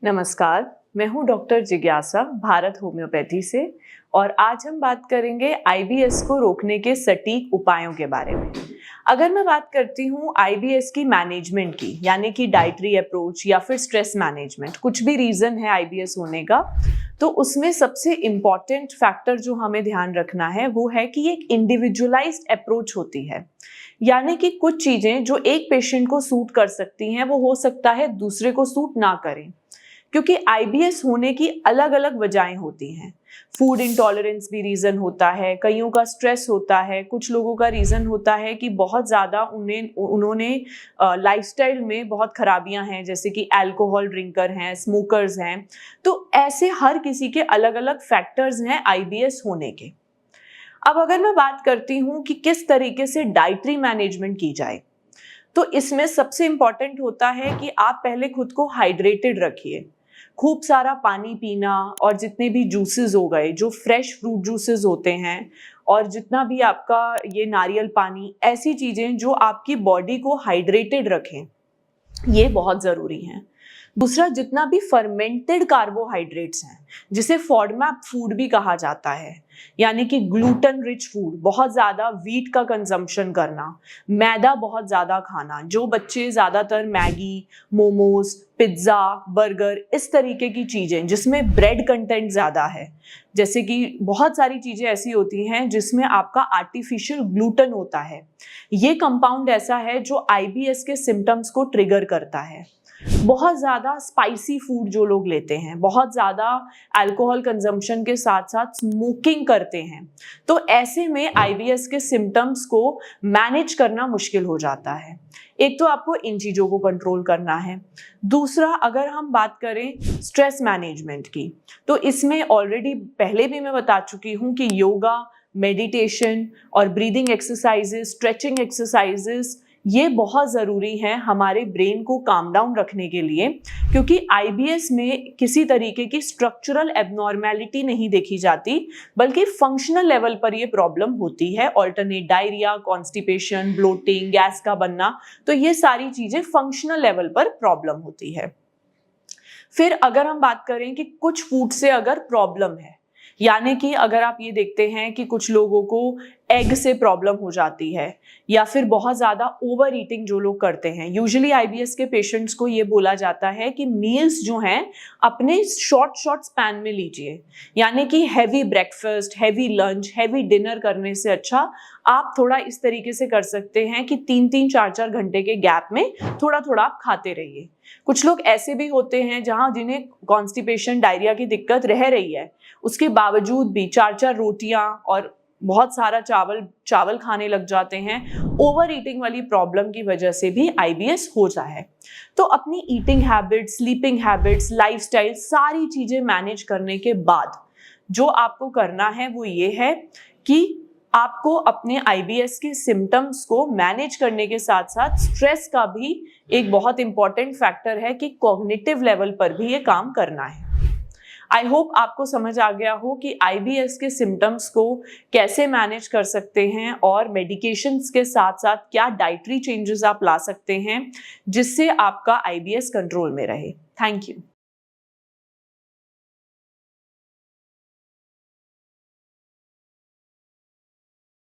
नमस्कार, मैं हूं डॉक्टर जिज्ञासा भारत होम्योपैथी से और आज हम बात करेंगे आईबीएस को रोकने के सटीक उपायों के बारे में। अगर मैं बात करती हूं आईबीएस की मैनेजमेंट की, यानी कि डाइटरी अप्रोच या फिर स्ट्रेस मैनेजमेंट, कुछ भी रीज़न है आईबीएस होने का, तो उसमें सबसे इम्पॉर्टेंट फैक्टर जो हमें ध्यान रखना है वो है कि एक इंडिविजुअलाइज्ड अप्रोच होती है। यानी कि कुछ चीज़ें जो एक पेशेंट को सूट कर सकती हैं वो हो सकता है दूसरे को सूट ना करें, क्योंकि आईबीएस होने की अलग अलग वजहें होती हैं। फूड इंटॉलरेंस भी रीज़न होता है, कईयों का स्ट्रेस होता है, कुछ लोगों का रीज़न होता है कि बहुत ज़्यादा उन्होंने लाइफस्टाइल में बहुत खराबियां हैं, जैसे कि अल्कोहल ड्रिंकर हैं, स्मोकर्स हैं। तो ऐसे हर किसी के अलग अलग फैक्टर्स हैं आईबीएस होने के। अब अगर मैं बात करती हूँ कि किस तरीके से डाइटरी मैनेजमेंट की जाए, तो इसमें सबसे इम्पॉर्टेंट होता है कि आप पहले खुद को हाइड्रेटेड रखिए। खूब सारा पानी पीना, और जितने भी जूसेस हो गए, जो फ्रेश फ्रूट जूसेस होते हैं, और जितना भी आपका ये नारियल पानी, ऐसी चीज़ें जो आपकी बॉडी को हाइड्रेटेड रखें, ये बहुत ज़रूरी हैं। दूसरा, जितना भी फर्मेंटेड कार्बोहाइड्रेट्स हैं, जिसे फॉडमैप फूड भी कहा जाता है, यानी कि ग्लूटन रिच फूड, बहुत ज़्यादा व्हीट का कंजम्पशन करना, मैदा बहुत ज़्यादा खाना, जो बच्चे ज़्यादातर मैगी, मोमोज, पिज्ज़ा, बर्गर, इस तरीके की चीज़ें जिसमें ब्रेड कंटेंट ज़्यादा है, जैसे कि बहुत सारी चीज़ें ऐसी होती हैं जिसमें आपका आर्टिफिशियल ग्लूटन होता है। ये कंपाउंड ऐसा है जो आईबीएस के सिम्टम्स को ट्रिगर करता है। बहुत ज़्यादा स्पाइसी फूड जो लोग लेते हैं, बहुत ज़्यादा अल्कोहल कंजम्पशन के साथ साथ स्मोकिंग करते हैं, तो ऐसे में आईबीएस के सिम्टम्स को मैनेज करना मुश्किल हो जाता है। एक तो आपको इन चीज़ों को कंट्रोल करना है। दूसरा, अगर हम बात करें स्ट्रेस मैनेजमेंट की, तो इसमें ऑलरेडी पहले भी मैं बता चुकी हूँ कि योगा, मेडिटेशन और ब्रीदिंग एक्सरसाइजेस, स्ट्रेचिंग एक्सरसाइजेस, ये बहुत ज़रूरी हैं हमारे ब्रेन को काम डाउन रखने के लिए, क्योंकि आईबीएस में किसी तरीके की स्ट्रक्चरल एबनॉर्मेलिटी नहीं देखी जाती, बल्कि फंक्शनल लेवल पर ये प्रॉब्लम होती है। Alternate diarrhoea, constipation, bloating, gas का बनना, तो ये सारी चीज़ें फंक्शनल लेवल पर प्रॉब्लम होती है। फिर अगर हम बात करें कि कुछ फूड से अगर प्रॉब्लम है, यानी कि अगर आप ये देखते हैं कि कुछ लोगों को एग से प्रॉब्लम हो जाती है, या फिर बहुत ज़्यादा ओवर ईटिंग जो लोग करते हैं, यूजुअली आईबीएस के पेशेंट्स को ये बोला जाता है कि मील्स जो हैं अपने शॉर्ट स्पैन में लीजिए, यानी कि heavy breakfast, heavy lunch, heavy dinner करने से अच्छा आप थोड़ा इस तरीके से कर सकते हैं कि 3-3, 4-4 घंटे के गैप में थोड़ा थोड़ा आप खाते रहिए। कुछ लोग ऐसे भी होते हैं जिन्हें कॉन्स्टिपेशन, डायरिया की दिक्कत रह रही है, उसके बावजूद भी 4-4 रोटियां और बहुत सारा चावल खाने लग जाते हैं। ओवर ईटिंग वाली प्रॉब्लम की वजह से भी आईबीएस होता है। तो अपनी eating habits, sleeping habits, lifestyle, सारी चीजें मैनेज करने के बाद जो आपको करना है वो ये है कि आपको अपने आईबीएस के सिम्टम्स को मैनेज करने के साथ साथ स्ट्रेस का भी एक बहुत इंपॉर्टेंट फैक्टर है कि कॉग्निटिव लेवल पर भी ये काम करना है। आई होप आपको समझ आ गया हो कि आईबीएस के सिम्टम्स को कैसे मैनेज कर सकते हैं, और मेडिकेशंस के साथ साथ क्या डाइटरी चेंजेस आप ला सकते हैं जिससे आपका आईबीएस कंट्रोल में रहे। Thank you.